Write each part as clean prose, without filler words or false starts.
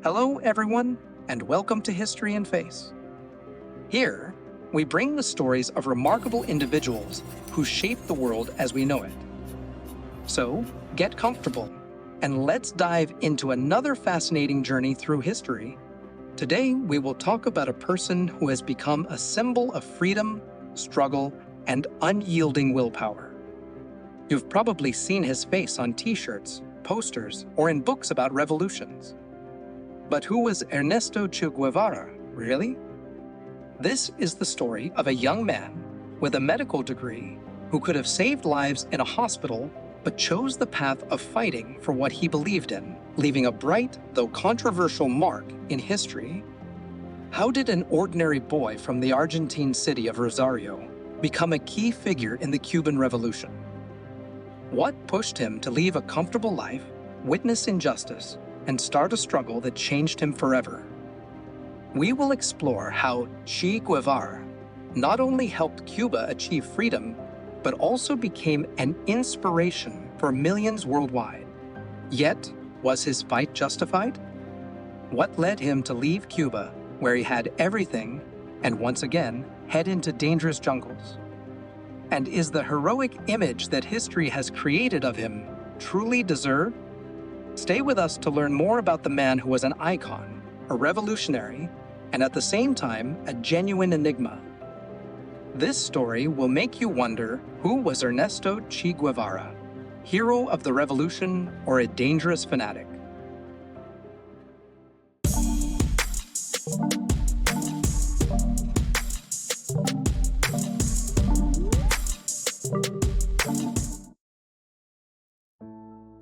Hello, everyone, and welcome to History in Face. Here, we bring the stories of remarkable individuals who shaped the world as we know it. So, get comfortable, and let's dive into another fascinating journey through history. Today, we will talk about a person who has become a symbol of freedom, struggle, and unyielding willpower. You've probably seen his face on t-shirts, posters, or in books about revolutions. But who was Ernesto Che Guevara, really? This is the story of a young man with a medical degree who could have saved lives in a hospital but chose the path of fighting for what he believed in, leaving a bright, though controversial mark in history. How did an ordinary boy from the Argentine city of Rosario become a key figure in the Cuban Revolution? What pushed him to leave a comfortable life, witness injustice, and start a struggle that changed him forever? We will explore how Che Guevara not only helped Cuba achieve freedom, but also became an inspiration for millions worldwide. Yet, was his fight justified? What led him to leave Cuba, where he had everything, and once again, head into dangerous jungles? And is the heroic image that history has created of him truly deserved? Stay with us to learn more about the man who was an icon, a revolutionary, and at the same time, a genuine enigma. This story will make you wonder, who was Ernesto Che Guevara, hero of the revolution or a dangerous fanatic?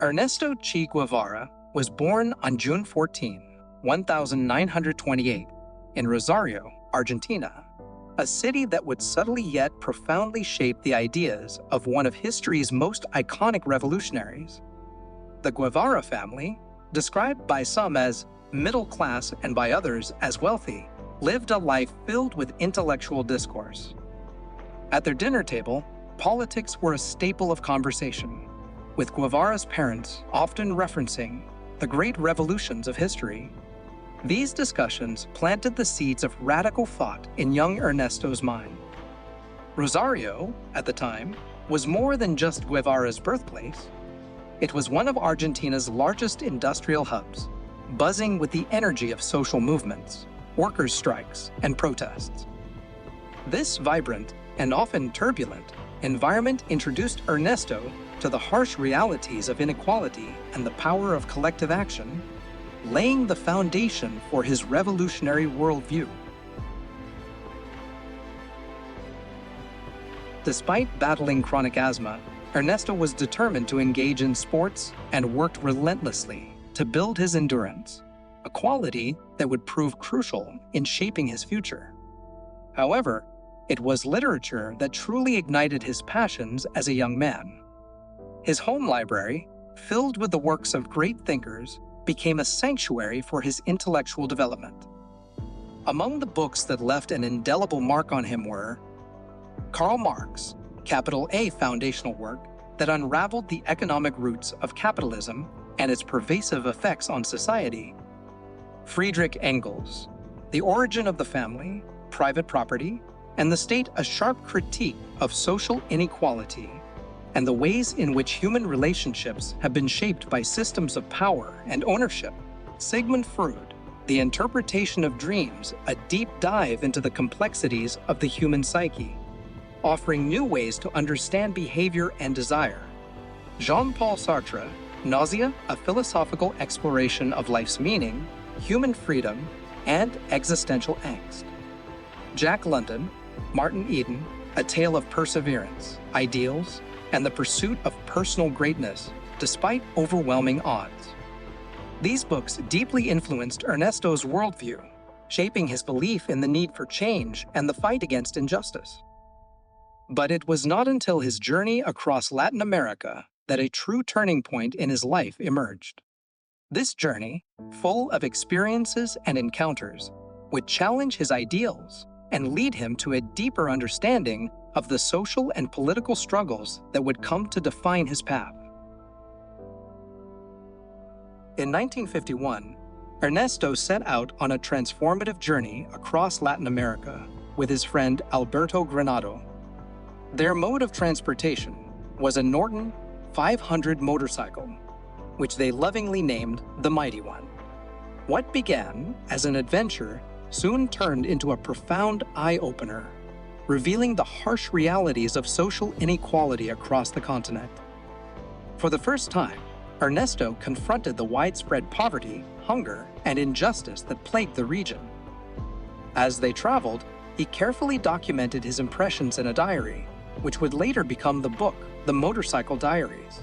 Ernesto Che Guevara was born on June 14, 1928, in Rosario, Argentina, a city that would subtly yet profoundly shape the ideas of one of history's most iconic revolutionaries. The Guevara family, described by some as middle class and by others as wealthy, lived a life filled with intellectual discourse. At their dinner table, politics were a staple of conversation, with Guevara's parents often referencing the great revolutions of history. These discussions planted the seeds of radical thought in young Ernesto's mind. Rosario, at the time, was more than just Guevara's birthplace. It was one of Argentina's largest industrial hubs, buzzing with the energy of social movements, workers' strikes, and protests. This vibrant and often turbulent environment introduced Ernesto to the harsh realities of inequality and the power of collective action, laying the foundation for his revolutionary worldview. Despite battling chronic asthma, Ernesto was determined to engage in sports and worked relentlessly to build his endurance, a quality that would prove crucial in shaping his future. However, it was literature that truly ignited his passions as a young man. His home library, filled with the works of great thinkers, became a sanctuary for his intellectual development. Among the books that left an indelible mark on him were Karl Marx, capital A foundational work that unraveled the economic roots of capitalism and its pervasive effects on society; Friedrich Engels, The Origin of the Family, Private Property, and the State, a sharp critique of social inequality and the ways in which human relationships have been shaped by systems of power and ownership; Sigmund Freud, The Interpretation of Dreams, a deep dive into the complexities of the human psyche, offering new ways to understand behavior and desire; Jean-Paul Sartre, Nausea, a philosophical exploration of life's meaning, human freedom, and existential angst; Jack London, Martin Eden, A Tale of Perseverance, Ideals, and the Pursuit of Personal Greatness, despite overwhelming odds. These books deeply influenced Ernesto's worldview, shaping his belief in the need for change and the fight against injustice. But it was not until his journey across Latin America that a true turning point in his life emerged. This journey, full of experiences and encounters, would challenge his ideals and lead him to a deeper understanding of the social and political struggles that would come to define his path. In 1951, Ernesto set out on a transformative journey across Latin America with his friend Alberto Granado. Their mode of transportation was a Norton 500 motorcycle, which they lovingly named the Mighty One. What began as an adventure soon turned into a profound eye-opener, revealing the harsh realities of social inequality across the continent. For the first time, Ernesto confronted the widespread poverty, hunger, and injustice that plagued the region. As they traveled, he carefully documented his impressions in a diary, which would later become the book, The Motorcycle Diaries.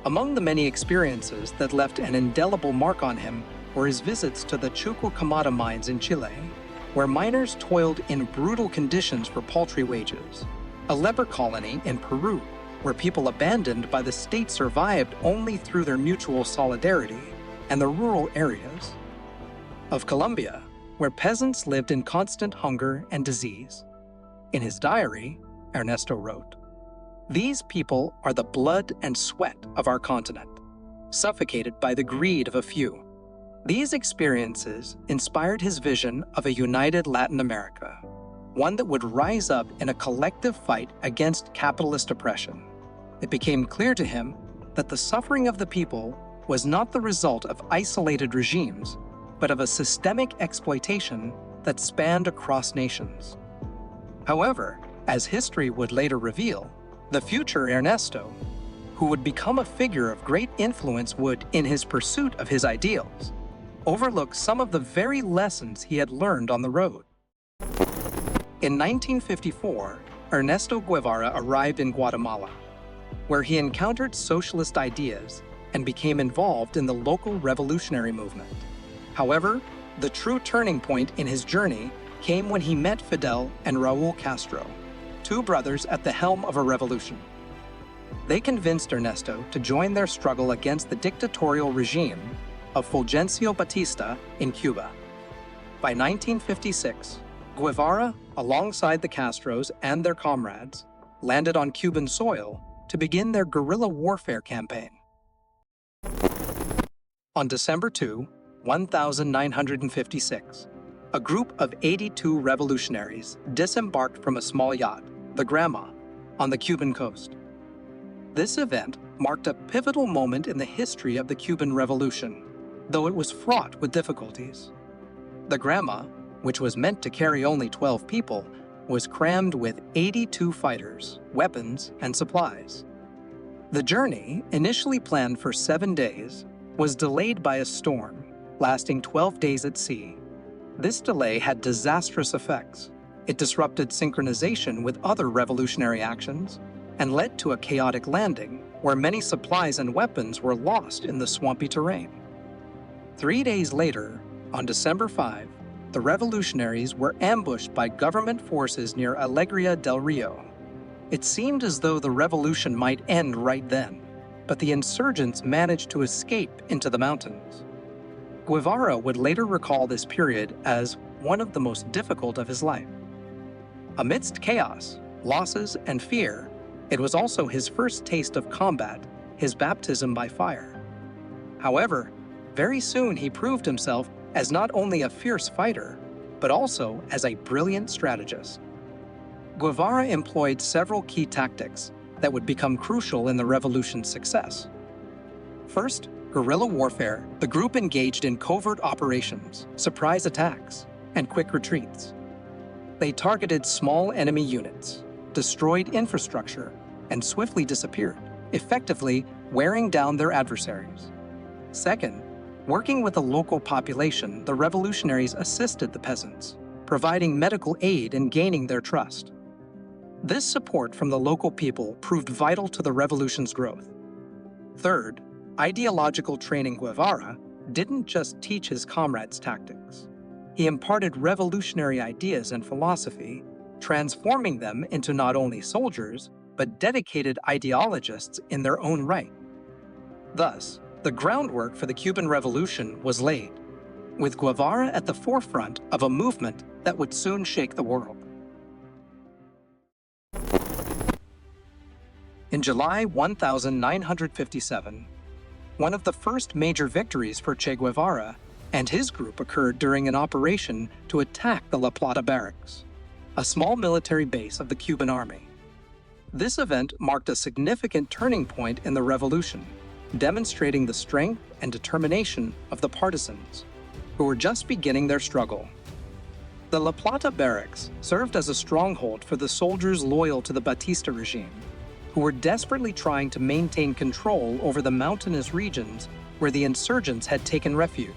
Among the many experiences that left an indelible mark on him were his visits to the Chuquicamata mines in Chile, where miners toiled in brutal conditions for paltry wages, a leper colony in Peru, where people abandoned by the state survived only through their mutual solidarity, and the rural areas of Colombia, where peasants lived in constant hunger and disease. In his diary, Ernesto wrote, "These people are the blood and sweat of our continent, suffocated by the greed of a few." These experiences inspired his vision of a united Latin America, one that would rise up in a collective fight against capitalist oppression. It became clear to him that the suffering of the people was not the result of isolated regimes, but of a systemic exploitation that spanned across nations. However, as history would later reveal, the future Ernesto, who would become a figure of great influence, would, in his pursuit of his ideals, overlook some of the very lessons he had learned on the road. In 1954, Ernesto Guevara arrived in Guatemala, where he encountered socialist ideas and became involved in the local revolutionary movement. However, the true turning point in his journey came when he met Fidel and Raul Castro, two brothers at the helm of a revolution. They convinced Ernesto to join their struggle against the dictatorial regime of Fulgencio Batista in Cuba. By 1956, Guevara, alongside the Castros and their comrades, landed on Cuban soil to begin their guerrilla warfare campaign. On December 2, 1956, a group of 82 revolutionaries disembarked from a small yacht, the Granma, on the Cuban coast. This event marked a pivotal moment in the history of the Cuban Revolution, though it was fraught with difficulties. The Granma, which was meant to carry only 12 people, was crammed with 82 fighters, weapons, and supplies. The journey, initially planned for 7 days, was delayed by a storm, lasting 12 days at sea. This delay had disastrous effects. It disrupted synchronization with other revolutionary actions and led to a chaotic landing where many supplies and weapons were lost in the swampy terrain. 3 days later, on December 5, the revolutionaries were ambushed by government forces near Alegria del Rio. It seemed as though the revolution might end right then, but the insurgents managed to escape into the mountains. Guevara would later recall this period as one of the most difficult of his life. Amidst chaos, losses, and fear, it was also his first taste of combat, his baptism by fire. However, very soon he proved himself as not only a fierce fighter, but also as a brilliant strategist. Guevara employed several key tactics that would become crucial in the revolution's success. First, guerrilla warfare, the group engaged in covert operations, surprise attacks, and quick retreats. They targeted small enemy units, destroyed infrastructure, and swiftly disappeared, effectively wearing down their adversaries. Second, working with the local population, the revolutionaries assisted the peasants, providing medical aid and gaining their trust. This support from the local people proved vital to the revolution's growth. Third, ideological training. Guevara didn't just teach his comrades tactics. He imparted revolutionary ideas and philosophy, transforming them into not only soldiers, but dedicated ideologists in their own right. Thus, the groundwork for the Cuban Revolution was laid, with Guevara at the forefront of a movement that would soon shake the world. In July 1957, one of the first major victories for Che Guevara and his group occurred during an operation to attack the La Plata Barracks, a small military base of the Cuban army. This event marked a significant turning point in the revolution, demonstrating the strength and determination of the partisans, who were just beginning their struggle. The La Plata Barracks served as a stronghold for the soldiers loyal to the Batista regime, who were desperately trying to maintain control over the mountainous regions where the insurgents had taken refuge.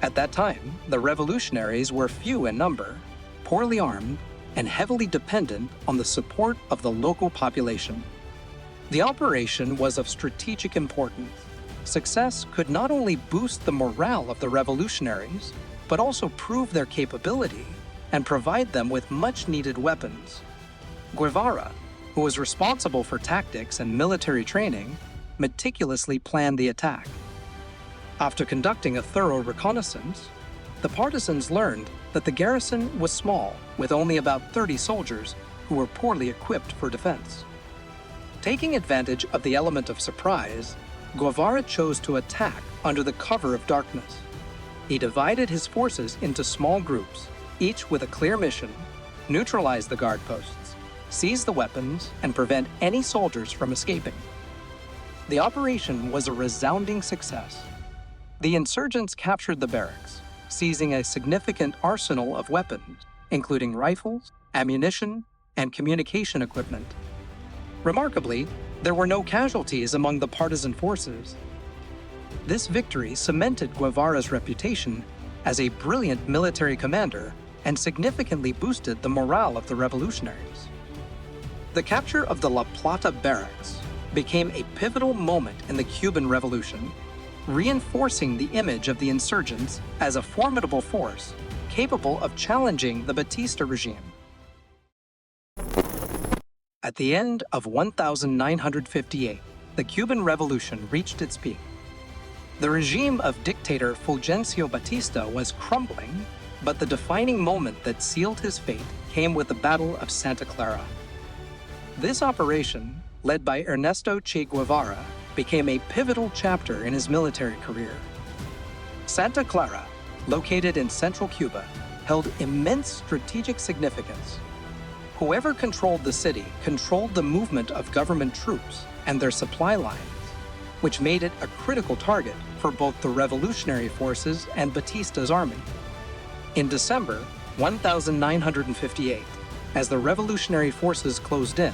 At that time, the revolutionaries were few in number, poorly armed, and heavily dependent on the support of the local population. The operation was of strategic importance. Success could not only boost the morale of the revolutionaries, but also prove their capability and provide them with much-needed weapons. Guevara, who was responsible for tactics and military training, meticulously planned the attack. After conducting a thorough reconnaissance, the partisans learned that the garrison was small, with only about 30 soldiers who were poorly equipped for defense. Taking advantage of the element of surprise, Guevara chose to attack under the cover of darkness. He divided his forces into small groups, each with a clear mission: neutralize the guard posts, seize the weapons, and prevent any soldiers from escaping. The operation was a resounding success. The insurgents captured the barracks, seizing a significant arsenal of weapons, including rifles, ammunition, and communication equipment. Remarkably, there were no casualties among the partisan forces. This victory cemented Guevara's reputation as a brilliant military commander and significantly boosted the morale of the revolutionaries. The capture of the La Plata Barracks became a pivotal moment in the Cuban Revolution, reinforcing the image of the insurgents as a formidable force capable of challenging the Batista regime. At the end of 1958, the Cuban Revolution reached its peak. The regime of dictator Fulgencio Batista was crumbling, but the defining moment that sealed his fate came with the Battle of Santa Clara. This operation, led by Ernesto Che Guevara, became a pivotal chapter in his military career. Santa Clara, located in central Cuba, held immense strategic significance. Whoever controlled the city controlled the movement of government troops and their supply lines, which made it a critical target for both the revolutionary forces and Batista's army. In December 1958, as the revolutionary forces closed in,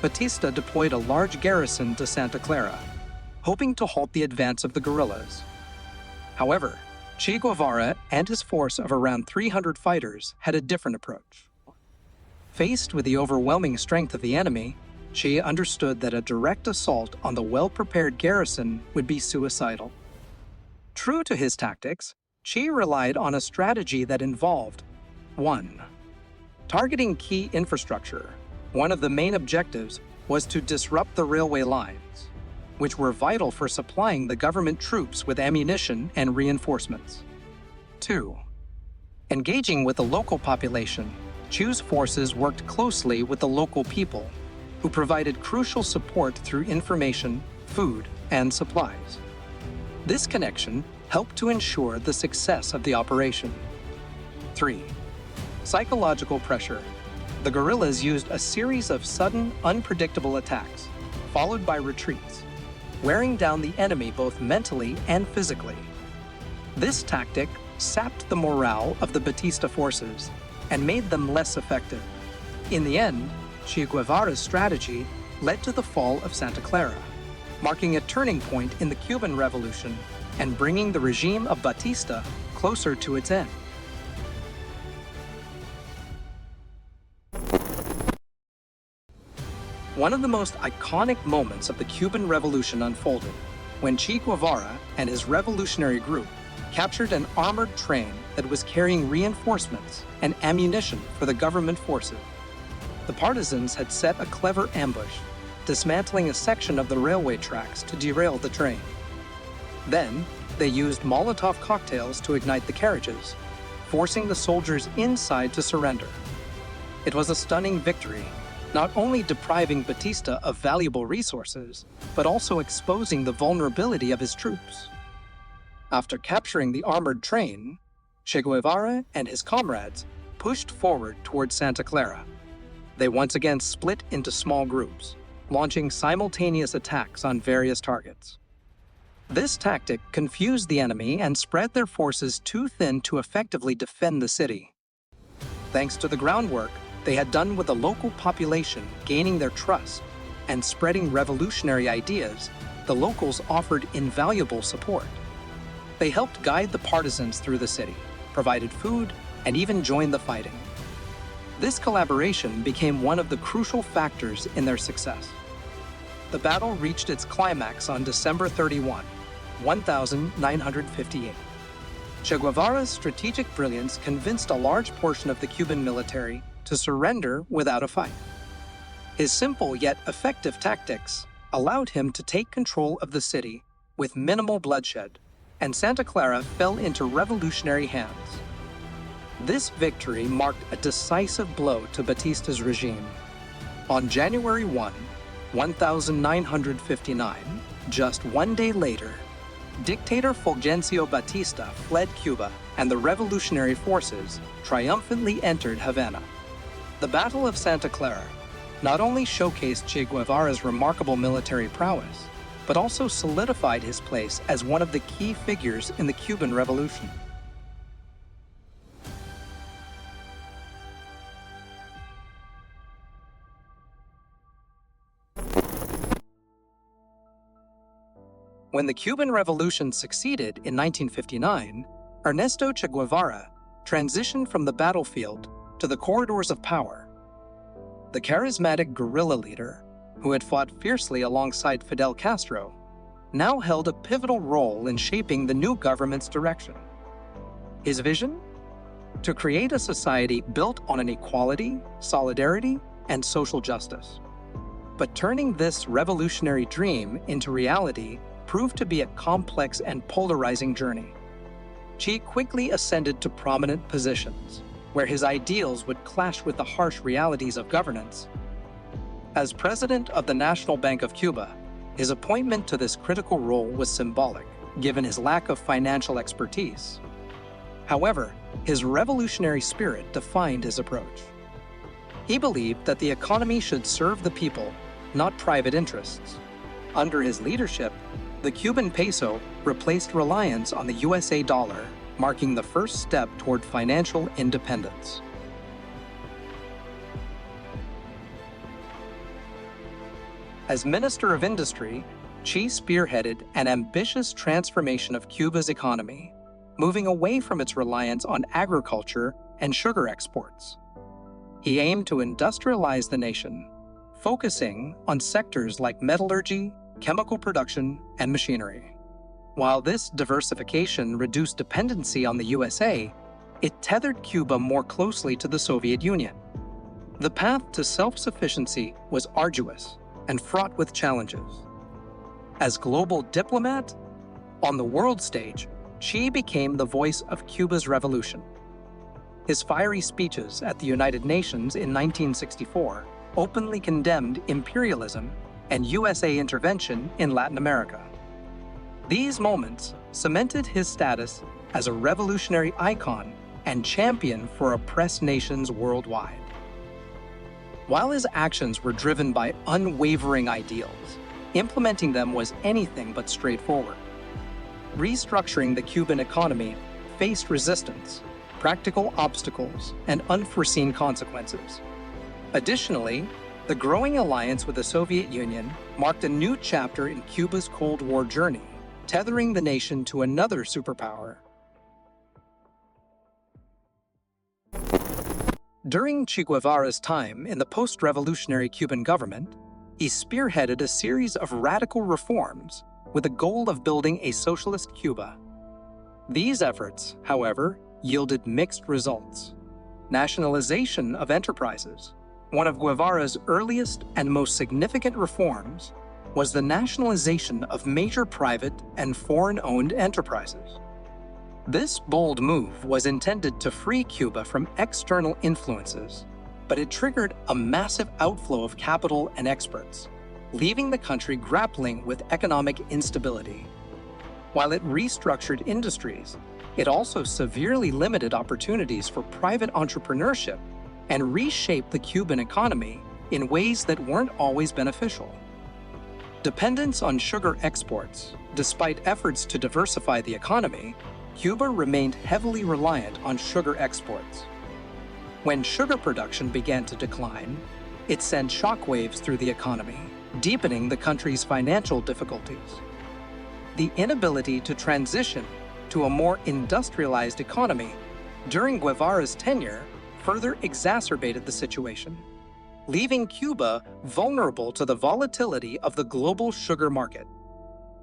Batista deployed a large garrison to Santa Clara, hoping to halt the advance of the guerrillas. However, Che Guevara and his force of around 300 fighters had a different approach. Faced with the overwhelming strength of the enemy, Che understood that a direct assault on the well-prepared garrison would be suicidal. True to his tactics, Che relied on a strategy that involved 1. Targeting key infrastructure. One of the main objectives was to disrupt the railway lines, which were vital for supplying the government troops with ammunition and reinforcements. 2. Engaging with the local population, Che's forces worked closely with the local people, who provided crucial support through information, food, and supplies. This connection helped to ensure the success of the operation. 3. Psychological pressure. The guerrillas used a series of sudden, unpredictable attacks, followed by retreats, wearing down the enemy both mentally and physically. This tactic sapped the morale of the Batista forces and made them less effective. In the end, Che Guevara's strategy led to the fall of Santa Clara, marking a turning point in the Cuban Revolution and bringing the regime of Batista closer to its end. One of the most iconic moments of the Cuban Revolution unfolded when Che Guevara and his revolutionary group captured an armored train that was carrying reinforcements and ammunition for the government forces. The partisans had set a clever ambush, dismantling a section of the railway tracks to derail the train. Then, they used Molotov cocktails to ignite the carriages, forcing the soldiers inside to surrender. It was a stunning victory, not only depriving Batista of valuable resources, but also exposing the vulnerability of his troops. After capturing the armored train, Che Guevara and his comrades pushed forward toward Santa Clara. They once again split into small groups, launching simultaneous attacks on various targets. This tactic confused the enemy and spread their forces too thin to effectively defend the city. Thanks to the groundwork they had done with the local population gaining their trust and spreading revolutionary ideas, the locals offered invaluable support. They helped guide the partisans through the city, provided food, and even joined the fighting. This collaboration became one of the crucial factors in their success. The battle reached its climax on December 31, 1958. Che Guevara's strategic brilliance convinced a large portion of the Cuban military to surrender without a fight. His simple yet effective tactics allowed him to take control of the city with minimal bloodshed, and Santa Clara fell into revolutionary hands. This victory marked a decisive blow to Batista's regime. On January 1, 1959, just one day later, dictator Fulgencio Batista fled Cuba, and the revolutionary forces triumphantly entered Havana. The Battle of Santa Clara not only showcased Che Guevara's remarkable military prowess, but also solidified his place as one of the key figures in the Cuban Revolution. When the Cuban Revolution succeeded in 1959, Ernesto Che Guevara transitioned from the battlefield to the corridors of power. The charismatic guerrilla leader, who had fought fiercely alongside Fidel Castro, now held a pivotal role in shaping the new government's direction. His vision? To create a society built on inequality, solidarity, and social justice. But turning this revolutionary dream into reality proved to be a complex and polarizing journey. Che quickly ascended to prominent positions, where his ideals would clash with the harsh realities of governance. As president of the National Bank of Cuba, his appointment to this critical role was symbolic, given his lack of financial expertise. However, his revolutionary spirit defined his approach. He believed that the economy should serve the people, not private interests. Under his leadership, the Cuban peso replaced reliance on the USA dollar, marking the first step toward financial independence. As Minister of Industry, Che spearheaded an ambitious transformation of Cuba's economy, moving away from its reliance on agriculture and sugar exports. He aimed to industrialize the nation, focusing on sectors like metallurgy, chemical production, and machinery. While this diversification reduced dependency on the USA, it tethered Cuba more closely to the Soviet Union. The path to self-sufficiency was arduous and fraught with challenges. As global diplomat, on the world stage, Che became the voice of Cuba's revolution. His fiery speeches at the United Nations in 1964 openly condemned imperialism and USA intervention in Latin America. These moments cemented his status as a revolutionary icon and champion for oppressed nations worldwide. While his actions were driven by unwavering ideals, implementing them was anything but straightforward. Restructuring the Cuban economy faced resistance, practical obstacles, and unforeseen consequences. Additionally, the growing alliance with the Soviet Union marked a new chapter in Cuba's Cold War journey, tethering the nation to another superpower. During Che Guevara's time in the post-revolutionary Cuban government, he spearheaded a series of radical reforms with the goal of building a socialist Cuba. These efforts, however, yielded mixed results. Nationalization of enterprises. One of Guevara's earliest and most significant reforms was the nationalization of major private and foreign-owned enterprises. This bold move was intended to free Cuba from external influences, but it triggered a massive outflow of capital and experts, leaving the country grappling with economic instability. While it restructured industries, it also severely limited opportunities for private entrepreneurship and reshaped the Cuban economy in ways that weren't always beneficial. Dependence on sugar exports. Despite efforts to diversify the economy, Cuba remained heavily reliant on sugar exports. When sugar production began to decline, it sent shockwaves through the economy, deepening the country's financial difficulties. The inability to transition to a more industrialized economy during Guevara's tenure further exacerbated the situation, leaving Cuba vulnerable to the volatility of the global sugar market.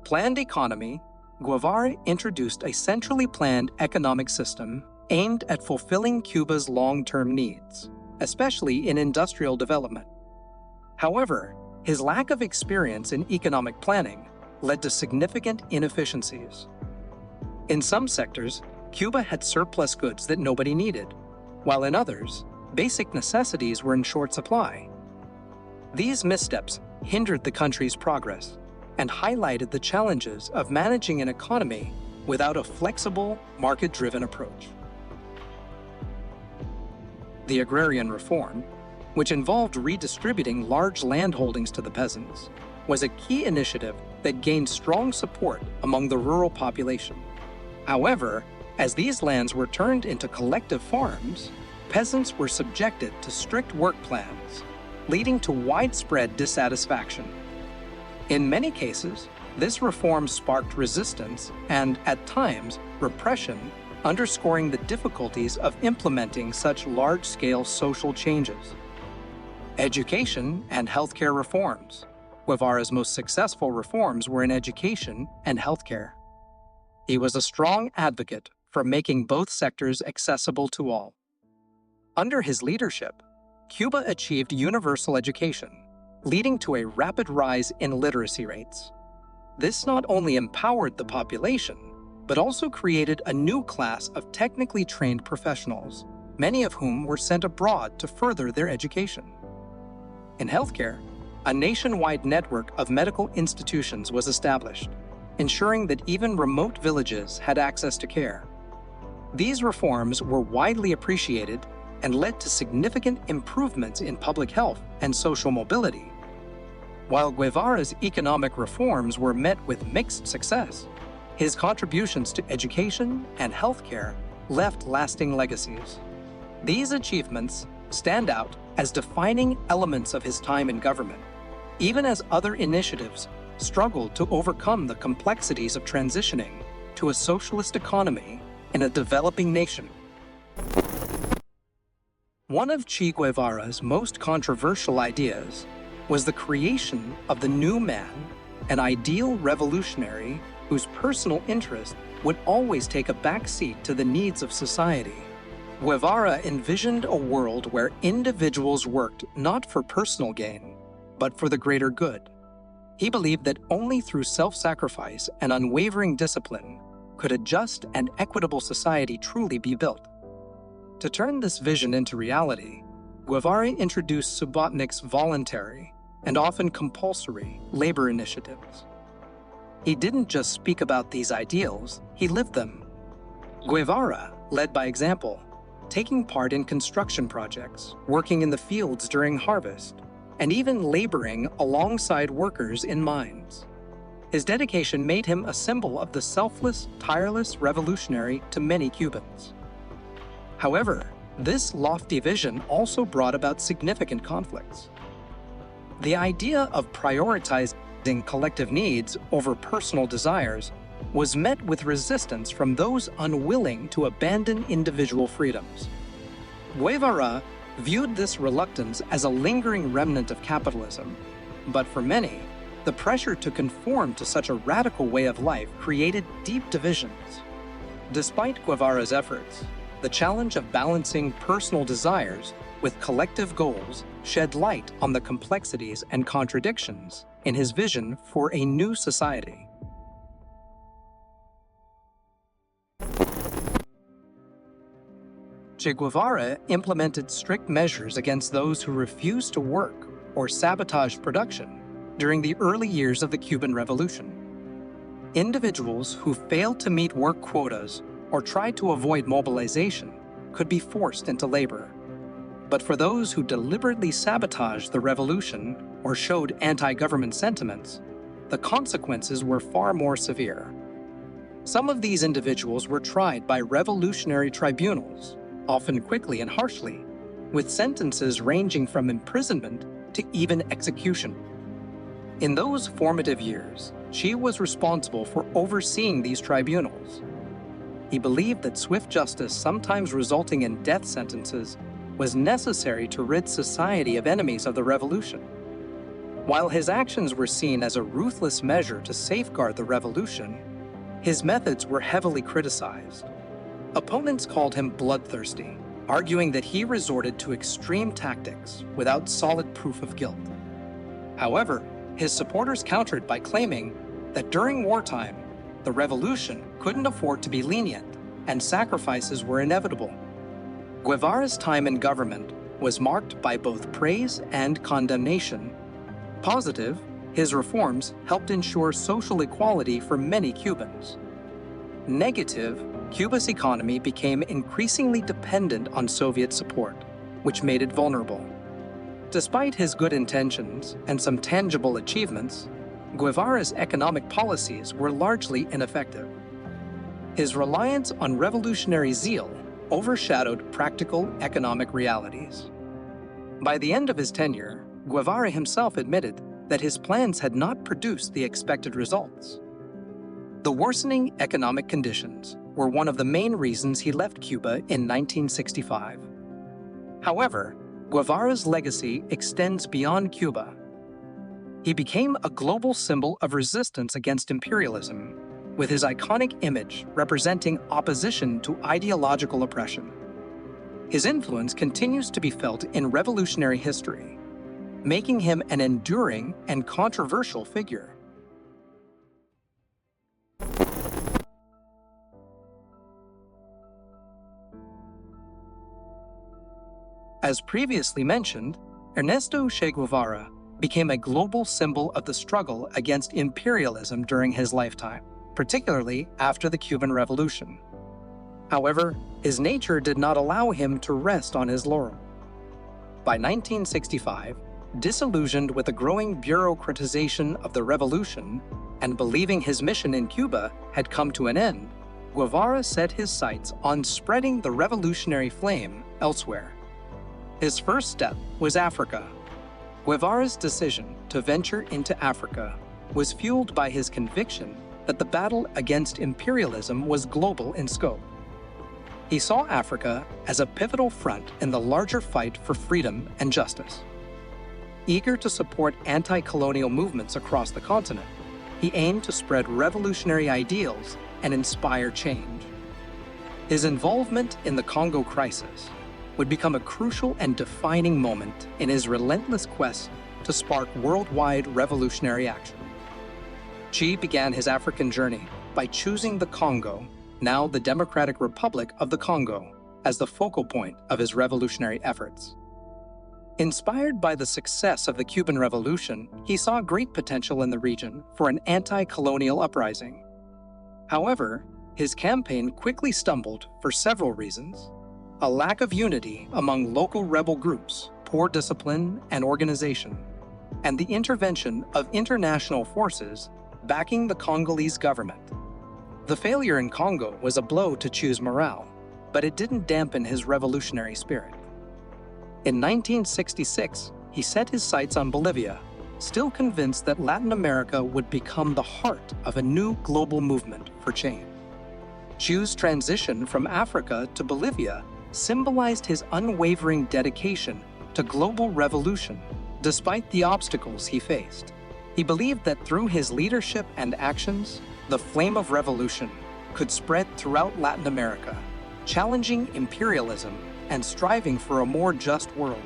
Planned economy. Guevara introduced a centrally planned economic system aimed at fulfilling Cuba's long-term needs, especially in industrial development. However, his lack of experience in economic planning led to significant inefficiencies. In some sectors, Cuba had surplus goods that nobody needed, while in others, basic necessities were in short supply. These missteps hindered the country's progress and highlighted the challenges of managing an economy without a flexible, market-driven approach. The agrarian reform, which involved redistributing large land holdings to the peasants, was a key initiative that gained strong support among the rural population. However, as these lands were turned into collective farms, peasants were subjected to strict work plans, leading to widespread dissatisfaction. In many cases, this reform sparked resistance and, at times, repression, underscoring the difficulties of implementing such large-scale social changes. Education and healthcare reforms. Guevara's most successful reforms were in education and healthcare. He was a strong advocate for making both sectors accessible to all. Under his leadership, Cuba achieved universal education, leading to a rapid rise in literacy rates. This not only empowered the population, but also created a new class of technically trained professionals, many of whom were sent abroad to further their education. In healthcare, a nationwide network of medical institutions was established, ensuring that even remote villages had access to care. These reforms were widely appreciated and led to significant improvements in public health and social mobility. While Guevara's economic reforms were met with mixed success, his contributions to education and healthcare left lasting legacies. These achievements stand out as defining elements of his time in government, even as other initiatives struggled to overcome the complexities of transitioning to a socialist economy in a developing nation. One of Che Guevara's most controversial ideas was the creation of the new man, an ideal revolutionary whose personal interest would always take a back seat to the needs of society. Guevara envisioned a world where individuals worked not for personal gain, but for the greater good. He believed that only through self-sacrifice and unwavering discipline could a just and equitable society truly be built. To turn this vision into reality, Guevara introduced Subotnik's voluntary and often compulsory labor initiatives. He didn't just speak about these ideals, he lived them. Guevara led by example, taking part in construction projects, working in the fields during harvest, and even laboring alongside workers in mines. His dedication made him a symbol of the selfless, tireless revolutionary to many Cubans. However, this lofty vision also brought about significant conflicts. The idea of prioritizing collective needs over personal desires was met with resistance from those unwilling to abandon individual freedoms. Guevara viewed this reluctance as a lingering remnant of capitalism, but for many, the pressure to conform to such a radical way of life created deep divisions. Despite Guevara's efforts, the challenge of balancing personal desires with collective goals shed light on the complexities and contradictions in his vision for a new society. Che Guevara implemented strict measures against those who refused to work or sabotaged production during the early years of the Cuban Revolution. Individuals who failed to meet work quotas or tried to avoid mobilization could be forced into labor. But for those who deliberately sabotaged the revolution or showed anti-government sentiments, the consequences were far more severe. Some of these individuals were tried by revolutionary tribunals, often quickly and harshly, with sentences ranging from imprisonment to even execution. In those formative years, Che was responsible for overseeing these tribunals. He believed that swift justice, sometimes resulting in death sentences, was necessary to rid society of enemies of the revolution. While his actions were seen as a ruthless measure to safeguard the revolution, his methods were heavily criticized. Opponents called him bloodthirsty, arguing that he resorted to extreme tactics without solid proof of guilt. However, his supporters countered by claiming that during wartime, the revolution couldn't afford to be lenient and sacrifices were inevitable. Guevara's time in government was marked by both praise and condemnation. Positive, his reforms helped ensure social equality for many Cubans. Negative, Cuba's economy became increasingly dependent on Soviet support, which made it vulnerable. Despite his good intentions and some tangible achievements, Guevara's economic policies were largely ineffective. His reliance on revolutionary zeal overshadowed practical economic realities. By the end of his tenure, Guevara himself admitted that his plans had not produced the expected results. The worsening economic conditions were one of the main reasons he left Cuba in 1965. However, Guevara's legacy extends beyond Cuba. He became a global symbol of resistance against imperialism, with his iconic image representing opposition to ideological oppression. His influence continues to be felt in revolutionary history, making him an enduring and controversial figure. As previously mentioned, Ernesto Che Guevara became a global symbol of the struggle against imperialism during his lifetime, particularly after the Cuban Revolution. However, his nature did not allow him to rest on his laurels. By 1965, disillusioned with the growing bureaucratization of the revolution and believing his mission in Cuba had come to an end, Guevara set his sights on spreading the revolutionary flame elsewhere. His first step was Africa. Guevara's decision to venture into Africa was fueled by his conviction that the battle against imperialism was global in scope. He saw Africa as a pivotal front in the larger fight for freedom and justice. Eager to support anti-colonial movements across the continent, he aimed to spread revolutionary ideals and inspire change. His involvement in the Congo crisis would become a crucial and defining moment in his relentless quest to spark worldwide revolutionary action. Che began his African journey by choosing the Congo, now the Democratic Republic of the Congo, as the focal point of his revolutionary efforts. Inspired by the success of the Cuban Revolution, he saw great potential in the region for an anti-colonial uprising. However, his campaign quickly stumbled for several reasons: a lack of unity among local rebel groups, poor discipline and organization, and the intervention of international forces backing the Congolese government. The failure in Congo was a blow to Che's morale, but it didn't dampen his revolutionary spirit. In 1966, he set his sights on Bolivia, still convinced that Latin America would become the heart of a new global movement for change. Che's transition from Africa to Bolivia symbolized his unwavering dedication to global revolution, despite the obstacles he faced. He believed that through his leadership and actions, the flame of revolution could spread throughout Latin America, challenging imperialism and striving for a more just world.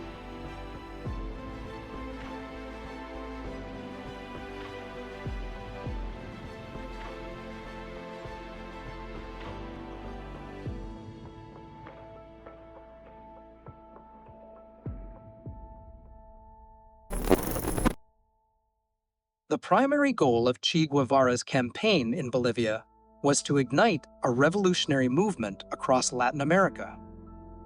The primary goal of Che Guevara's campaign in Bolivia was to ignite a revolutionary movement across Latin America.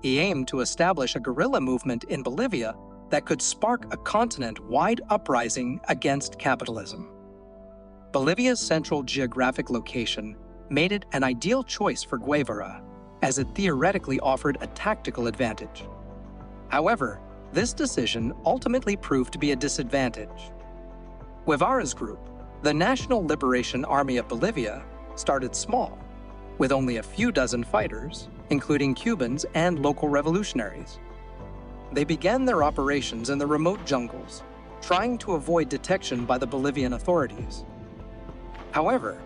He aimed to establish a guerrilla movement in Bolivia that could spark a continent-wide uprising against capitalism. Bolivia's central geographic location made it an ideal choice for Guevara, as it theoretically offered a tactical advantage. However, this decision ultimately proved to be a disadvantage. Guevara's group, the National Liberation Army of Bolivia, started small, with only a few dozen fighters, including Cubans and local revolutionaries. They began their operations in the remote jungles, trying to avoid detection by the Bolivian authorities. However,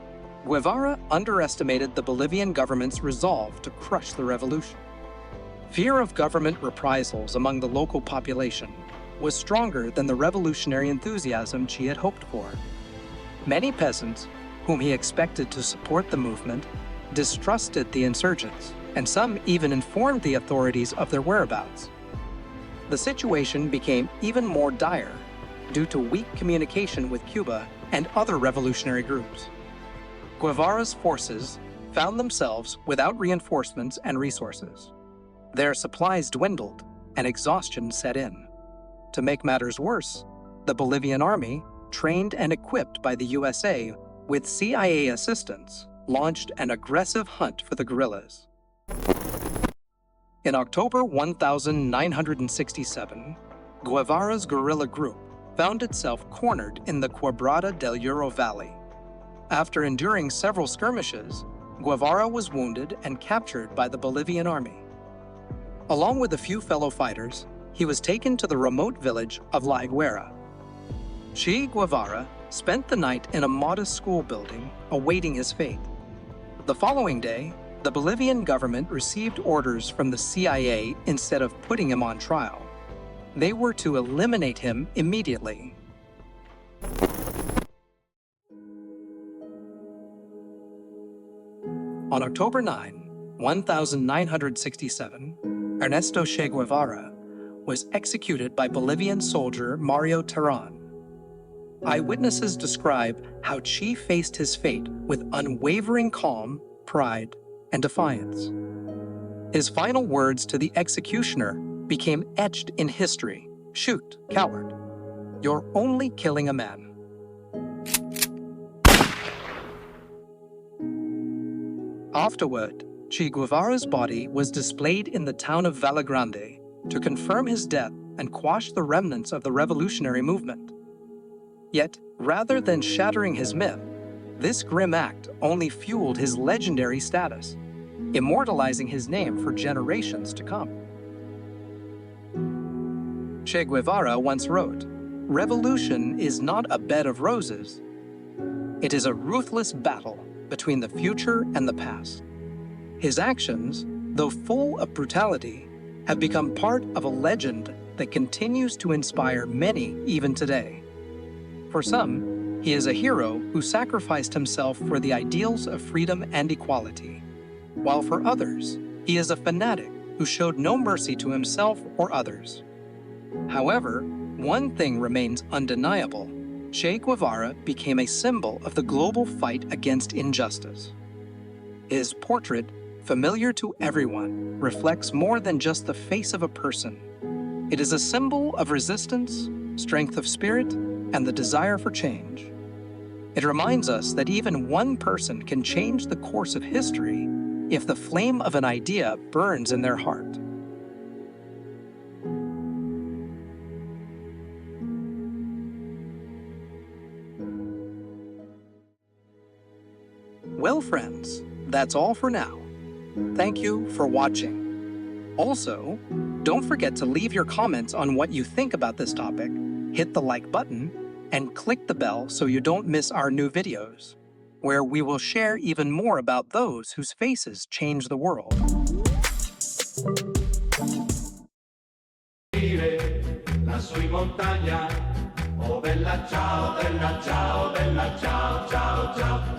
Guevara underestimated the Bolivian government's resolve to crush the revolution. Fear of government reprisals among the local population was stronger than the revolutionary enthusiasm Che had hoped for. Many peasants, whom he expected to support the movement, distrusted the insurgents, and some even informed the authorities of their whereabouts. The situation became even more dire due to weak communication with Cuba and other revolutionary groups. Guevara's forces found themselves without reinforcements and resources. Their supplies dwindled and exhaustion set in. To make matters worse, the Bolivian army, trained and equipped by the USA with CIA assistance, launched an aggressive hunt for the guerrillas. In October 1967, Guevara's guerrilla group found itself cornered in the Quebrada del Uro Valley. After enduring several skirmishes, Guevara was wounded and captured by the Bolivian army. Along with a few fellow fighters, he was taken to the remote village of La Higuera. Che Guevara spent the night in a modest school building, awaiting his fate. The following day, the Bolivian government received orders from the CIA instead of putting him on trial. They were to eliminate him immediately. On October 9, 1967, Ernesto Che Guevara was executed by Bolivian soldier Mario Terán. Eyewitnesses describe how Che faced his fate with unwavering calm, pride, and defiance. His final words to the executioner became etched in history: "Shoot, coward. You're only killing a man." Afterward, Che Guevara's body was displayed in the town of Grande to confirm his death and quash the remnants of the revolutionary movement. Yet, rather than shattering his myth, this grim act only fueled his legendary status, immortalizing his name for generations to come. Che Guevara once wrote, "Revolution is not a bed of roses. It is a ruthless battle between the future and the past." His actions, though full of brutality, have become part of a legend that continues to inspire many even today. For some, he is a hero who sacrificed himself for the ideals of freedom and equality, while for others, he is a fanatic who showed no mercy to himself or others. However, one thing remains undeniable: Che Guevara became a symbol of the global fight against injustice. His portrait, familiar to everyone, reflects more than just the face of a person. It is a symbol of resistance, strength of spirit, and the desire for change. It reminds us that even one person can change the course of history if the flame of an idea burns in their heart. Well, friends, that's all for now. Thank you for watching. Also, don't forget to leave your comments on what you think about this topic, hit the like button, and click the bell so you don't miss our new videos, where we will share even more about those whose faces change the world. Lassù in montagna, oh bella ciao, ciao, ciao, ciao.